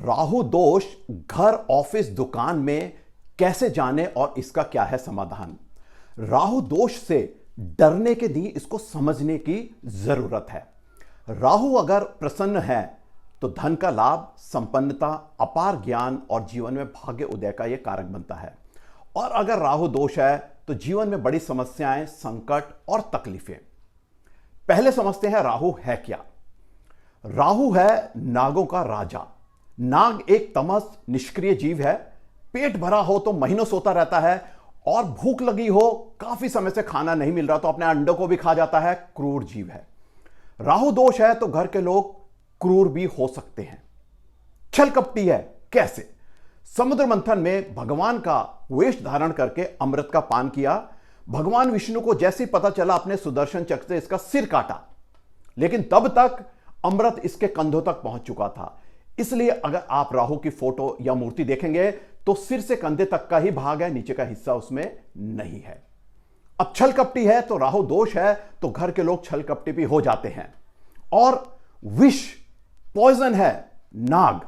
राहु दोष घर, ऑफिस, दुकान में कैसे जाने और इसका क्या है समाधान। राहु दोष से डरने के लिए इसको समझने की जरूरत है। राहु अगर प्रसन्न है तो धन का लाभ, संपन्नता, अपार ज्ञान और जीवन में भाग्य उदय का यह कारक बनता है। और अगर राहु दोष है तो जीवन में बड़ी समस्याएं, संकट और तकलीफें। पहले समझते हैं राहु है क्या। राहु है नागों का राजा। नाग एक तमस, निष्क्रिय जीव है। पेट भरा हो तो महीनों सोता रहता है और भूख लगी हो, काफी समय से खाना नहीं मिल रहा तो अपने अंडों को भी खा जाता है। क्रूर जीव है। राहु दोष है तो घर के लोग क्रूर भी हो सकते हैं। छल कपटी है। कैसे? समुद्र मंथन में भगवान का वेश धारण करके अमृत का पान किया। भगवान विष्णु को जैसे ही पता चला, अपने सुदर्शन चक्र से इसका सिर काटा, लेकिन तब तक अमृत इसके कंधों तक पहुंच चुका था। इसलिए अगर आप राहु की फोटो या मूर्ति देखेंगे तो सिर से कंधे तक का ही भाग है, नीचे का हिस्सा उसमें नहीं है। अब छल कपटी है तो राहु दोष है तो घर के लोग छल कपटी भी हो जाते हैं। और विष, पॉइजन है, नाग,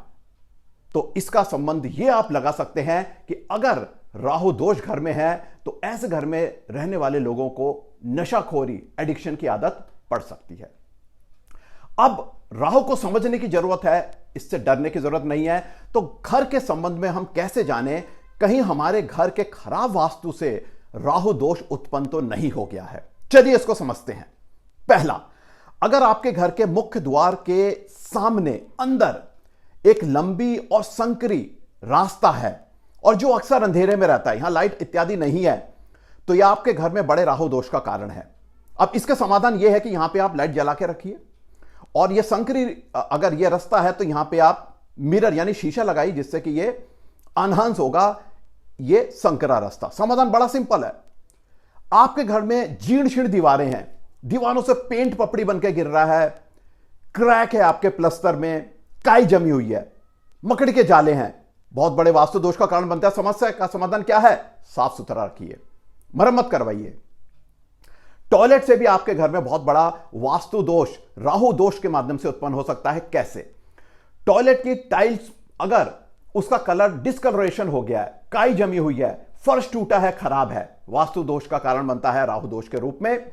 तो इसका संबंध यह आप लगा सकते हैं कि अगर राहु दोष घर में है तो ऐसे घर में रहने वाले लोगों को नशाखोरी, एडिक्शन की आदत पड़ सकती है। अब राहु को समझने की जरूरत है, इससे डरने की जरूरत नहीं है। तो घर के संबंध में हम कैसे जाने कहीं हमारे घर के खराब वास्तु से राहु दोष उत्पन्न तो नहीं हो गया है। चलिए इसको समझते हैं। पहला, अगर आपके घर के मुख्य द्वार के सामने अंदर एक लंबी और संकरी रास्ता है और जो अक्सर अंधेरे में रहता है, यहां लाइट इत्यादि नहीं है, तो यह आपके घर में बड़े राहु दोष का कारण है। अब इसका समाधान यह है कि यहां पे आप लाइट जला के रखिए और यह संकरी, अगर यह रास्ता है तो यहां पे आप मिरर यानी शीशा लगाइए, जिससे कि यह एनहांस होगा यह संकरा रास्ता। समाधान बड़ा सिंपल है। आपके घर में जीर्ण शीर्ण दीवारें हैं, दीवारों से पेंट पपड़ी बनकर गिर रहा है, क्रैक है आपके प्लस्तर में, काई जमी हुई है, मकड़ी के जाले हैं, बहुत बड़े वास्तु दोष का कारण बनता है। समस्या का समाधान क्या है? साफ सुथरा रखिए, मरम्मत करवाइए। टॉयलेट से भी आपके घर में बहुत बड़ा वास्तु दोष राहु दोष के माध्यम से उत्पन्न हो सकता है। कैसे? टॉयलेट की टाइल्स अगर उसका कलर डिस्कलरेशन हो गया है, काई जमी हुई है, फर्श टूटा है, खराब है, वास्तु दोष का कारण बनता है राहु दोष के रूप में।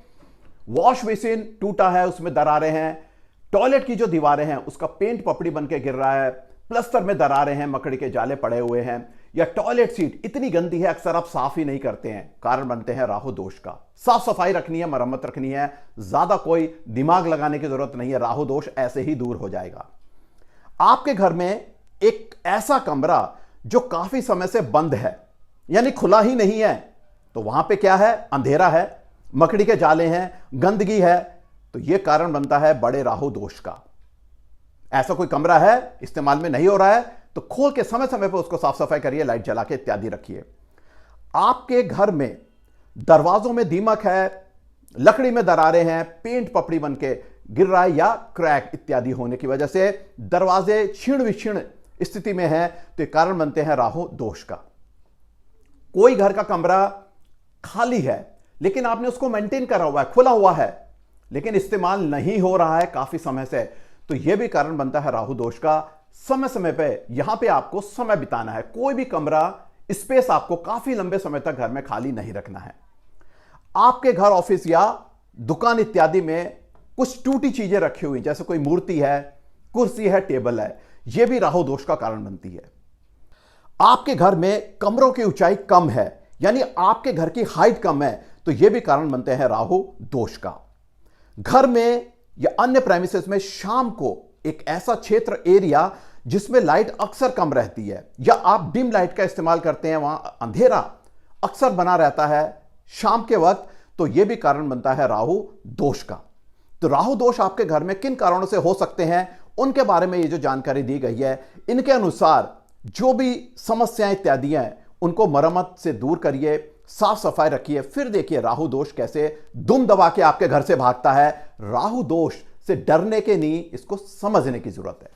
वॉश बेसिन टूटा है, उसमें दरारें हैं, टॉयलेट की जो दीवारें हैं उसका पेंट पपड़ी बन के गिर रहा है, प्लस्तर में दरारें हैं, मकड़ी के जाले पड़े हुए हैं, या टॉयलेट सीट इतनी गंदी है अक्सर आप साफ ही नहीं करते हैं, कारण बनते हैं राहु दोष का। साफ सफाई रखनी है, मरम्मत रखनी है, ज्यादा कोई दिमाग लगाने की जरूरत नहीं है, राहु दोष ऐसे ही दूर हो जाएगा। आपके घर में एक ऐसा कमरा जो काफी समय से बंद है यानी खुला ही नहीं है, तो वहां पे क्या है? अंधेरा है, मकड़ी के जाले हैं, गंदगी है, तो यह कारण बनता है बड़े राहु दोष का। ऐसा कोई कमरा है इस्तेमाल में नहीं हो रहा है तो खोल के समय समय पर उसको साफ सफाई करिए, लाइट जला के इत्यादि रखिए। आपके घर में दरवाजों में दीमक है, लकड़ी में दरारें हैं, पेंट पपड़ी बन के गिर रहा है या क्रैक इत्यादि होने की वजह से दरवाजे क्षीण विक्षीण स्थिति में है, तो ये कारण बनते हैं राहु दोष का। कोई घर का कमरा खाली है लेकिन आपने उसको मेंटेन करा हुआ है, खुला हुआ है, लेकिन इस्तेमाल नहीं हो रहा है काफी समय से, तो यह भी कारण बनता है राहु दोष का। समय समय पे यहां पे आपको समय बिताना है। कोई भी कमरा, स्पेस आपको काफी लंबे समय तक घर में खाली नहीं रखना है। आपके घर, ऑफिस या दुकान इत्यादि में कुछ टूटी चीजें रखी हुई, जैसे कोई मूर्ति है, कुर्सी है, टेबल है, यह भी राहु दोष का कारण बनती है। आपके घर में कमरों की ऊंचाई कम है यानी आपके घर की हाइट कम है, तो यह भी कारण बनते हैं राहु दोष का। घर में या अन्य प्रेमिसेस में शाम को एक ऐसा क्षेत्र, एरिया जिसमें लाइट अक्सर कम रहती है या आप डिम लाइट का इस्तेमाल करते हैं, वहां अंधेरा अक्सर बना रहता है शाम के वक्त, तो यह भी कारण बनता है राहु दोष का। तो राहु दोष आपके घर में किन कारणों से हो सकते हैं उनके बारे में ये जो जानकारी दी गई है, इनके अनुसार जो भी समस्याएं इत्यादि हैं उनको मरम्मत से दूर करिए, साफ सफाई रखिए, फिर देखिए राहु दोष कैसे दुम दबा के आपके घर से भागता है। राहु दोष से डरने के नहीं, इसको समझने की जरूरत है।